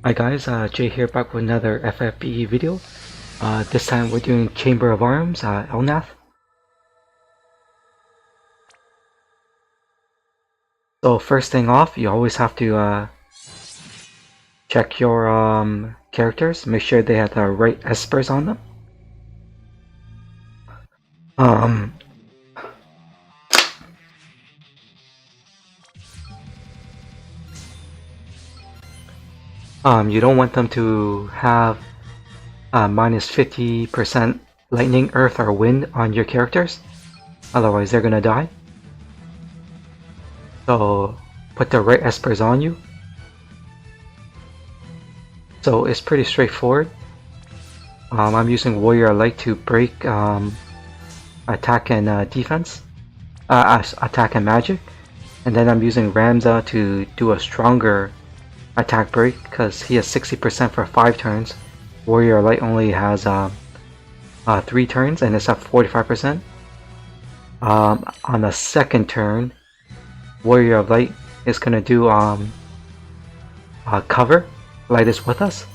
Hi guys, Jay here back with another FFBE video. This time we're doing Chamber of Arms, Elnath. So first thing off, you always have to check your characters, make sure they have the right espers on them. You don't want them to have minus 50% lightning, earth, or wind on your characters, otherwise they're gonna die. So put the right espers on you. So it's pretty straightforward. I'm using Warrior Light to break attack and defense, attack and magic, and then I'm using Ramza to do a stronger attack break because he has 60% for 5 turns. Warrior Light only has 3 turns and it's at 45%. On the second turn, Warrior of Light is gonna do cover. Light is with us.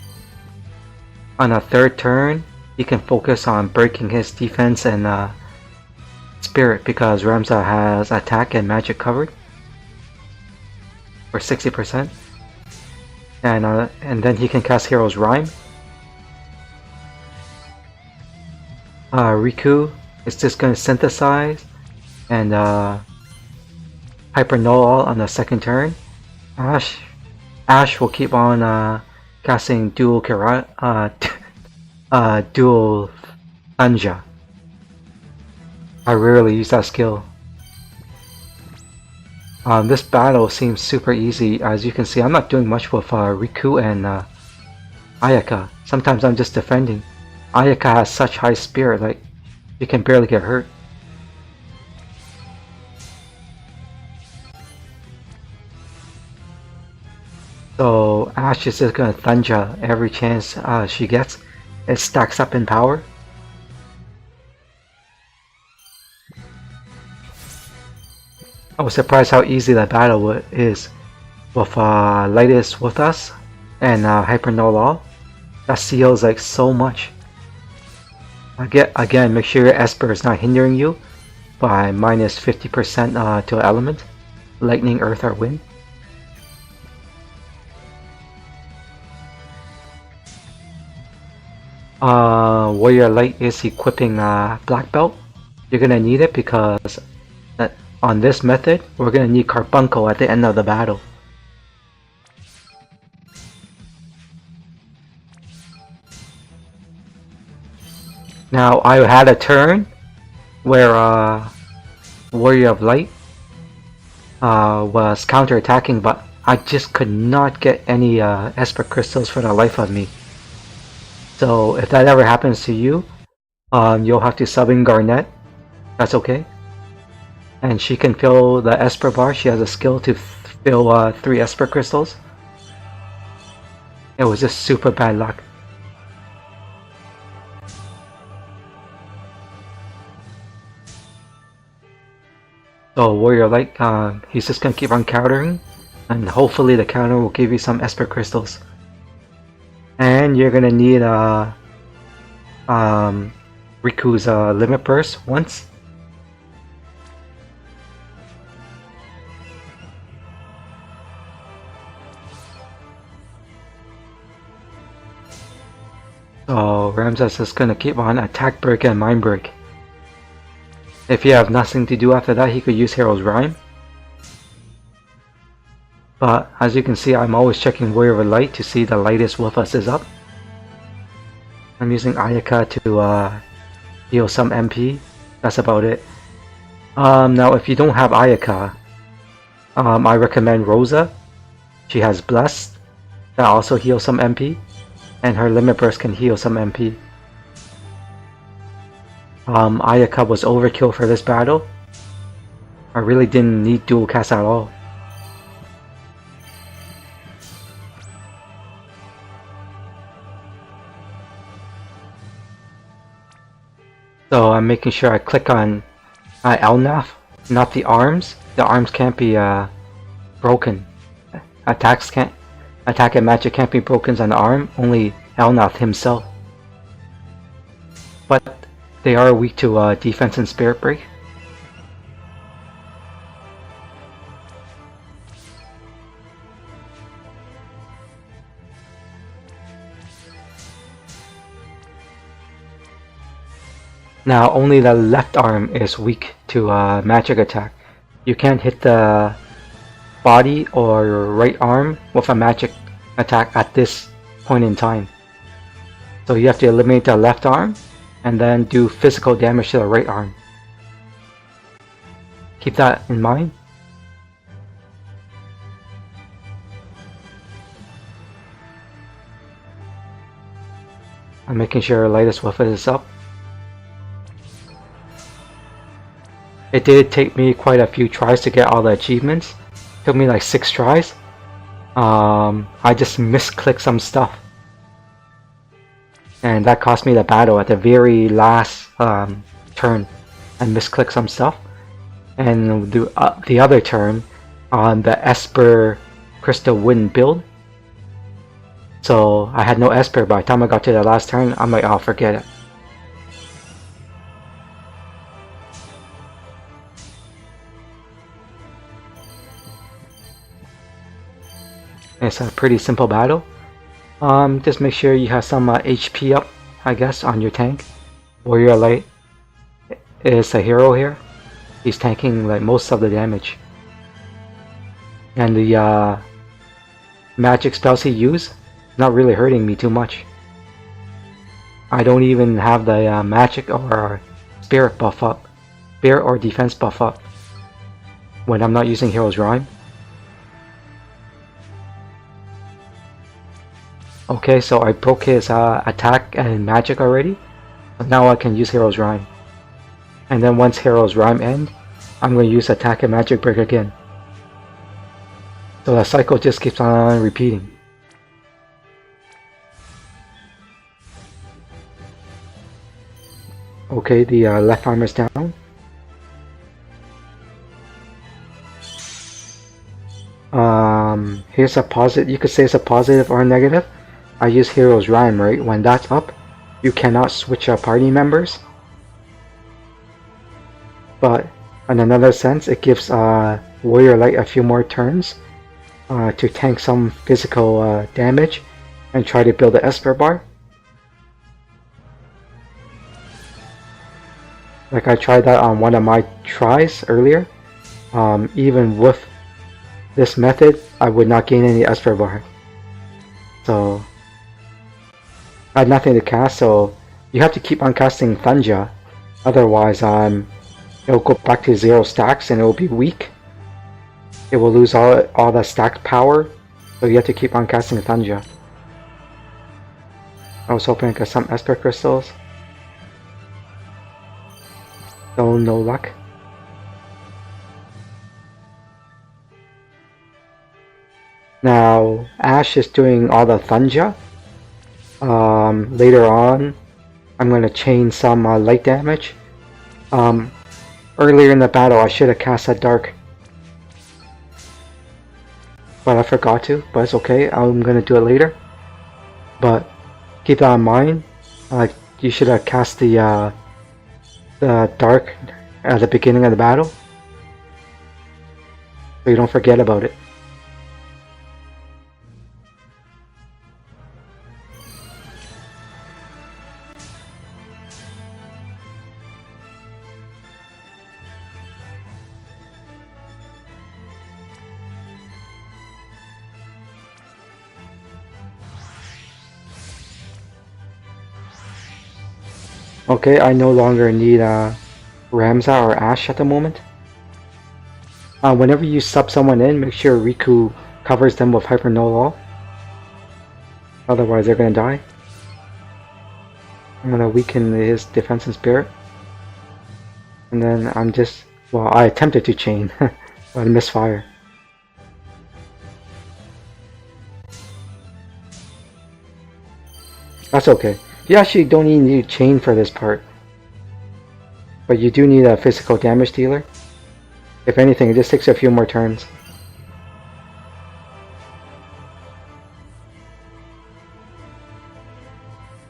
On the third turn, he can focus on breaking his defense and spirit because Ramza has attack and magic covered for 60%. And then he can cast Hero's Rhyme. Riku is just going to synthesize and Hyper Null on the second turn. Ash will keep on casting dual Thunja. I rarely use that skill. This battle seems super easy. As you can see, I'm not doing much with Riku and Ayaka. Sometimes I'm just defending. Ayaka has such high spirit, like, you can barely get hurt. So Ash is just gonna Thunja every chance she gets. It stacks up in power. I was surprised how easy that battle is with Light is with us and Hyper No Law. That seals like so much. Again, make sure your Esper is not hindering you by minus 50% to an element, lightning, earth, or wind. Warrior Light is equipping Black Belt. You're gonna need it because on this method, we're gonna need Carbuncle at the end of the battle. Now, I had a turn where Warrior of Light was counter-attacking, but I just could not get any Esper Crystals for the life of me. So if that ever happens to you, you'll have to sub in Garnet. That's okay. And she can fill the Esper bar. She has a skill to fill 3 Esper Crystals. It was just super bad luck. So Warrior Light, he's just gonna keep on countering, and hopefully the counter will give you some Esper Crystals. And you're gonna need Riku's Limit Burst once. So Ramza is just gonna keep on Attack Break and Mind Break. If you have nothing to do after that, he could use Hero's Rhyme. But as you can see, I'm always checking Warrior of Light to see the lightest with us is up. I'm using Ayaka to heal some MP. That's about it. Now if you don't have Ayaka, I recommend Rosa. She has Blessed. That also heals some MP. And her Limit Burst can heal some MP. Ayaka was overkill for this battle. I really didn't need dual cast at all. So I'm making sure I click on Elnath, not the arms. The arms can't be broken. Attacks can't attack and magic can't be broken on the arm, only Elnath himself. But they are weak to defense and spirit break. Now only the left arm is weak to magic attack. You can't hit the body or right arm with a magic attack at this point in time. So you have to eliminate the left arm and then do physical damage to the right arm. Keep that in mind. I'm making sure lightest weapon is up. It did take me quite a few tries to get all the achievements. It took me like 6 tries. I just misclicked some stuff. And that cost me the battle at the very last turn. I misclicked some stuff. And the other turn, the Esper Crystal wouldn't build. So I had no Esper. By the time I got to the last turn, I'm like, oh, forget it. It's a pretty simple battle. Just make sure you have some HP up, I guess, on your tank. Warrior Light is a hero here. He's tanking like most of the damage. And the magic spells he uses, not really hurting me too much. I don't even have the magic or spirit buff up. Spirit or defense buff up when I'm not using Hero's Rhyme. Okay, so I broke his attack and magic already. Now I can use Hero's Rhyme. And then once Hero's Rhyme ends, I'm going to use attack and magic break again. So the cycle just keeps on repeating. Okay, the left arm is down. Here's a positive. You could say it's a positive or a negative. I use Hero's Rhyme, right? When that's up, you cannot switch party members. But in another sense, it gives Warrior Light a few more turns to tank some physical damage and try to build the Esper bar. Like I tried that on one of my tries earlier. Even with this method, I would not gain any Esper bar. So I had nothing to cast, so you have to keep on casting Thunja. Otherwise, it'll go back to 0 stacks and it will be weak. It will lose all the stacked power, so you have to keep on casting Thunja. I was hoping to get some Esper crystals. So no luck. Now Ash is doing all the Thunja. Later on, I'm going to chain some light damage. Earlier in the battle, I should have cast a dark, but I forgot to. But it's okay. I'm going to do it later. But keep that in mind. You should have cast the dark at the beginning of the battle, so you don't forget about it. Okay, I no longer need Ramza or Ash at the moment. Whenever you sub someone in, make sure Riku covers them with Hyper No Law. Otherwise they're gonna die. I'm gonna weaken his defense and spirit. And then I attempted to chain, but I misfire. That's okay. You actually don't even need chain for this part. But you do need a physical damage dealer. If anything, it just takes a few more turns.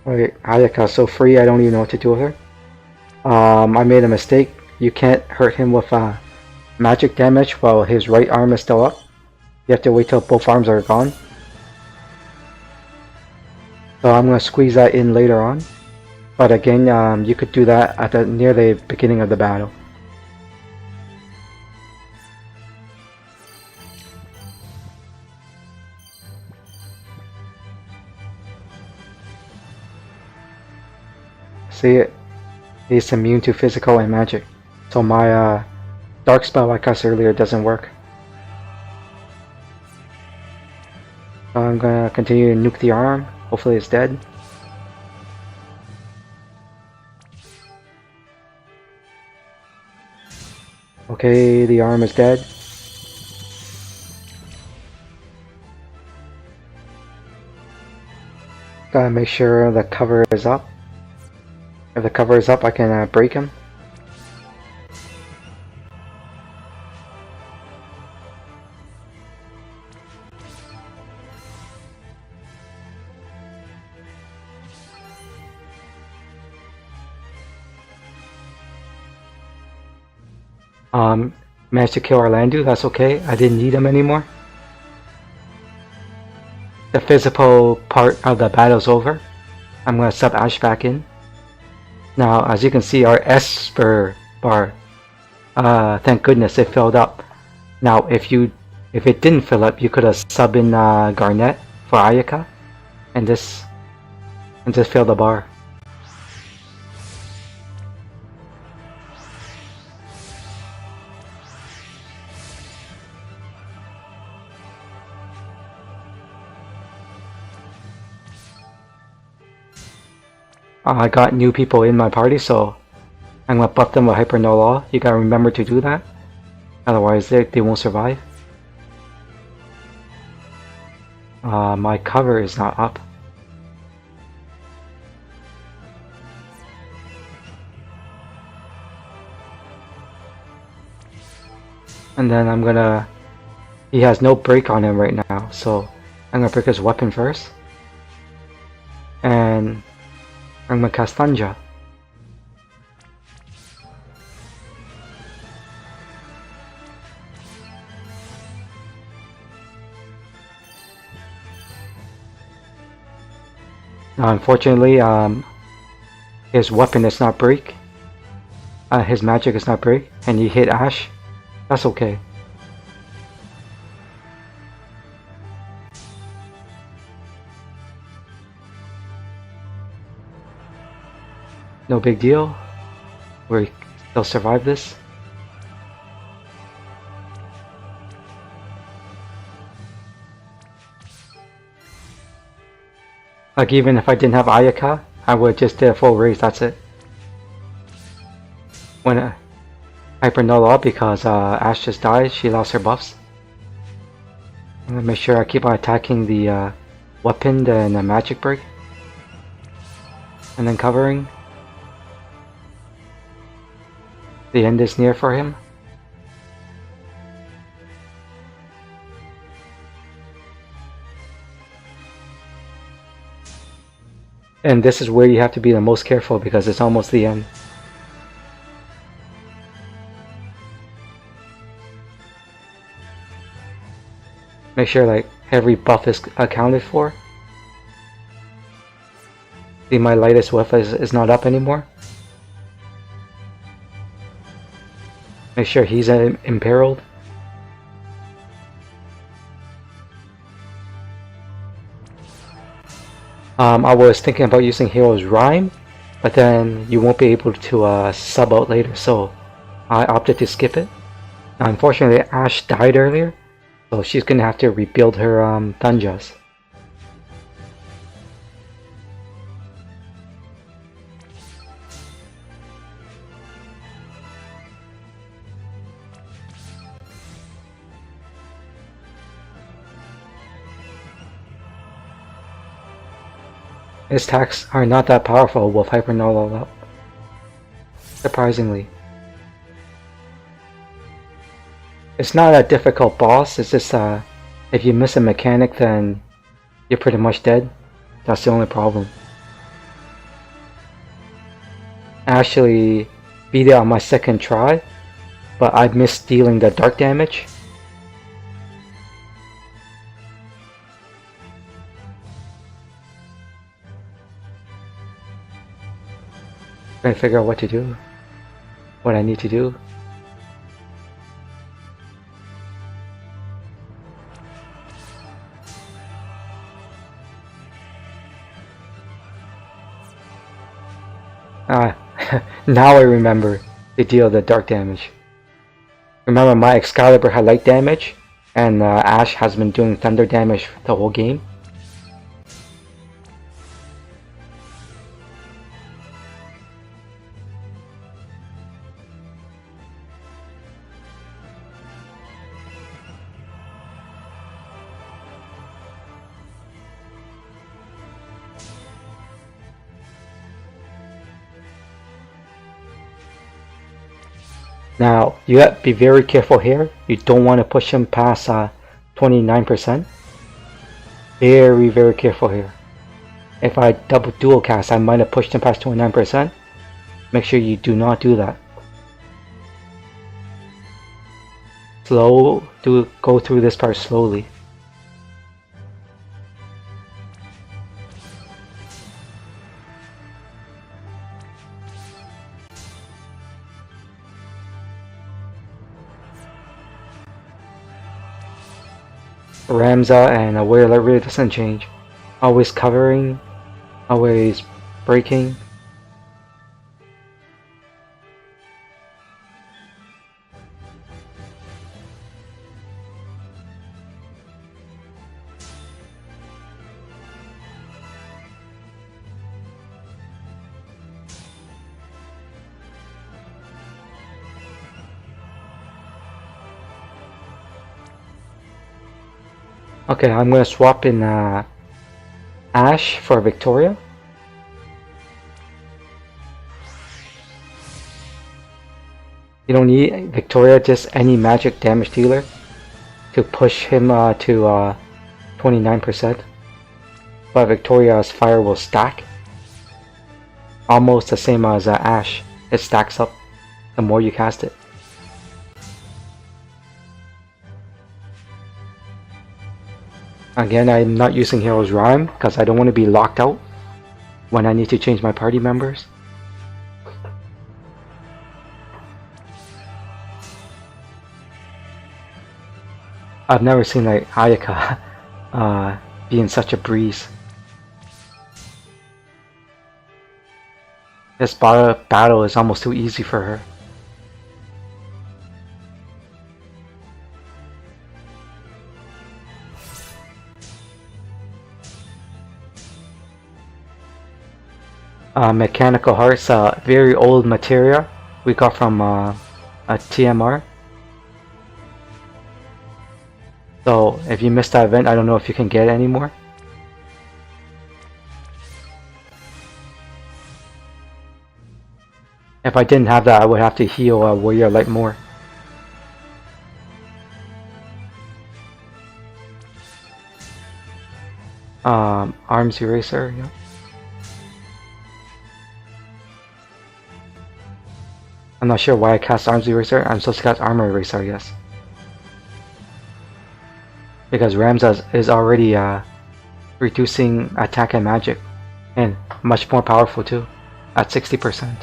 Wait, Ayaka's so free I don't even know what to do with her. I made a mistake. You can't hurt him with magic damage while his right arm is still up. You have to wait till both arms are gone. So I'm going to squeeze that in later on. But again, you could do that at near the beginning of the battle. See it? He's immune to physical and magic. So my dark spell I cast earlier doesn't work. So I'm gonna continue to nuke the arm. Hopefully it's dead. Okay, the arm is dead. Gotta make sure the cover is up. If the cover is up, I can break him. Managed to kill Orlando, that's okay. I didn't need him anymore. The physical part of the battle's over. I'm gonna sub Ash back in. Now, as you can see, our Esper bar, thank goodness it filled up. Now, if it didn't fill up, you could have sub in Garnet for Ayaka, and just fill the bar. I got new people in my party, so I'm gonna buff them with Hyper No Law. You gotta remember to do that, otherwise they won't survive. My cover is not up. And then I'm gonna... He has no break on him right now, so I'm gonna break his weapon first. And I'm gonna cast Thunja. Now, unfortunately, his weapon is not break. His magic is not break, and he hit Ash. That's okay. No big deal. We still survive this. Like, even if I didn't have Ayaka, I would just did a full raise, that's it. When Hyper No Law, because Ash just died, she lost her buffs. I'm gonna make sure I keep on attacking the weapon and the magic break. And then covering. The end is near for him. And this is where you have to be the most careful because it's almost the end. Make sure like every buff is accounted for. See, my lightest whiff is not up anymore. Make sure he's imperiled. I was thinking about using Hero's Rhyme, but then you won't be able to sub out later, so I opted to skip it. Now, unfortunately, Ash died earlier, so she's gonna have to rebuild her Thunjas. His attacks are not that powerful with Hyper No Law up. Surprisingly. It's not a difficult boss, it's just if you miss a mechanic then you're pretty much dead. That's the only problem. actually beat it on my second try, but I missed dealing the dark damage. Trying to figure out what to do, what I need to do. Now I remember to deal the dark damage. Remember, my Excalibur had light damage, and Ash has been doing thunder damage the whole game. Now, you have to be very careful here. You don't want to push him past 29%. Very, very careful here. If I double dual cast, I might have pushed him past 29%. Make sure you do not do that. Go through this part slowly. Ramza and a warrior really doesn't change. Always covering, always breaking. Okay, I'm gonna swap in Ash for Victoria. You don't need Victoria, just any magic damage dealer to push him to 29%. But Victoria's fire will stack. Almost the same as Ash. It stacks up the more you cast it. Again, I'm not using Hero's Rhyme because I don't want to be locked out when I need to change my party members. I've never seen like Ayaka being such a breeze. This battle is almost too easy for her. Mechanical Hearts, very old materia we got from a TMR. So if you missed that event, I don't know if you can get it anymore. If I didn't have that, I would have to heal Warrior Light more. Arms Eraser, yeah. I'm not sure why I cast Arms Eraser. I'm supposed to cast Armor Eraser, I guess. Because Ramza is already reducing attack and magic. And much more powerful too, at 60%.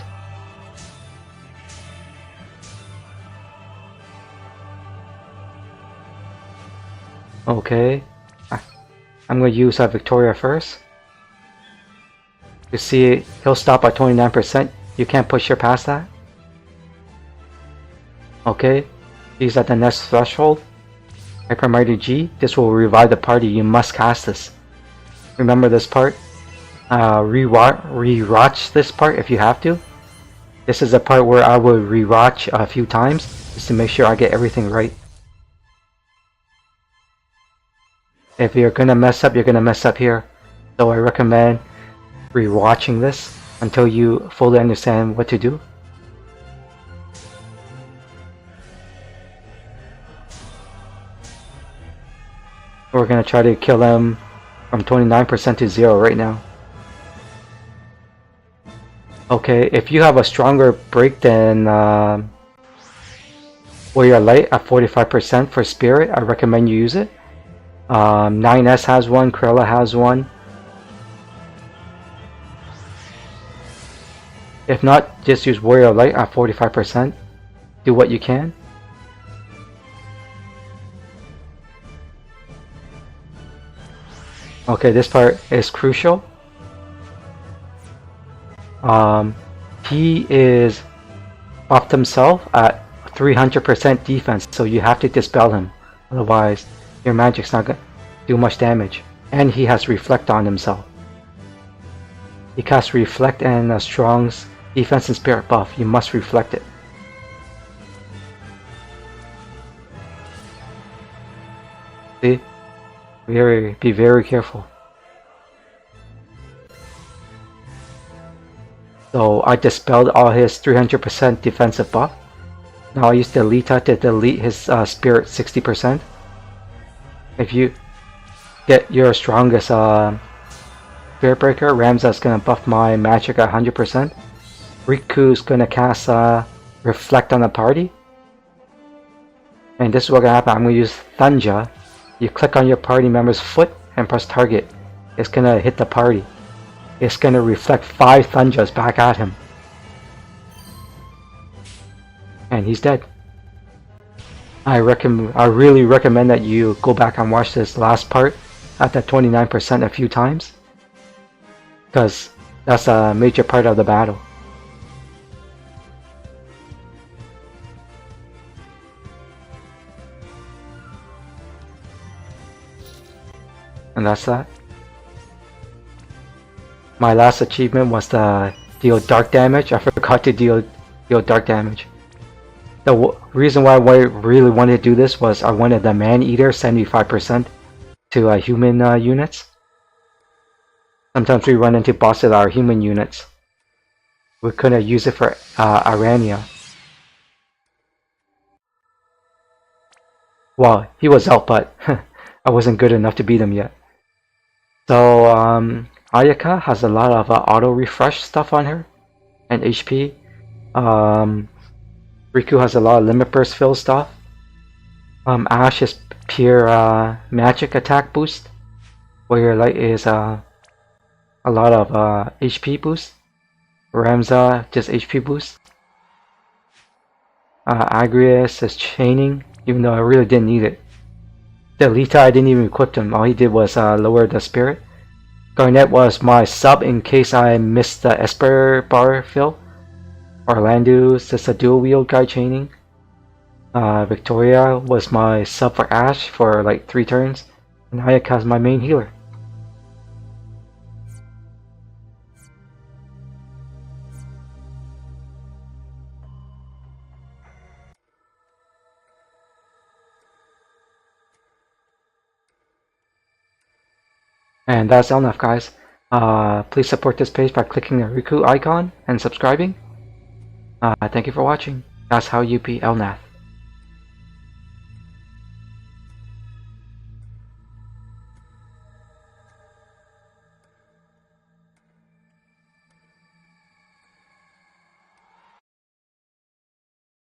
Okay. I'm going to use Victoria first. You see, he'll stop at 29%. You can't push her past that. Okay, he's at the next threshold. Hyper Mighty G. This will revive the party. You must cast this. Remember this part. Rewatch this part if you have to. This is the part where I will rewatch a few times just to make sure I get everything right. If you're gonna mess up, you're gonna mess up here. So I recommend rewatching this until you fully understand what to do. We're gonna try to kill them from 29% to 0 right now. Okay, if you have a stronger break than Warrior Light at 45% for Spirit, I recommend you use it. 9S has one, Krella has one. If not, just use Warrior Light at 45%. Do what you can. Okay, this part is crucial. He is buffed himself at 300% defense, so you have to dispel him. Otherwise, your magic's not gonna do much damage. And he has Reflect on himself. He casts Reflect and Strong's defense and spirit buff. You must reflect it. See? Be very careful. So I dispelled all his 300% defensive buff. Now I use the Elnath to delete his spirit 60%. If you get your strongest Spirit Breaker, Ramza's gonna buff my magic at 100%. Riku's gonna cast Reflect on the party. And this is what's gonna happen. I'm gonna use Thunja. You click on your party member's foot and press target. It's gonna hit the party. It's gonna reflect 5 Thunjas back at him. And he's dead. I really recommend that you go back and watch this last part at that 29% a few times. Because that's a major part of the battle. And that's that. My last achievement was to deal dark damage. I forgot to deal dark damage. The reason why I really wanted to do this was I wanted the Man-Eater 75% to human units. Sometimes we run into bosses that are human units. We couldn't use it for Arania. Well, he was out, but I wasn't good enough to beat him yet. So, Ayaka has a lot of auto refresh stuff on her and HP. Riku has a lot of limit burst fill stuff. Ash is pure magic attack boost. Warrior Light is a lot of HP boost. Ramza just HP boost. Agrius is chaining, even though I really didn't need it. Delita, I didn't even equip him. All he did was lower the spirit. Garnet was my sub in case I missed the Esper bar fill. Orlando's just a dual wield guy chaining. Victoria was my sub for Ash for like 3 turns. And Ayaka's my main healer. And that's Elnath, guys. Please support this page by clicking the Riku icon and subscribing. Thank you for watching. That's how you beat Elnath.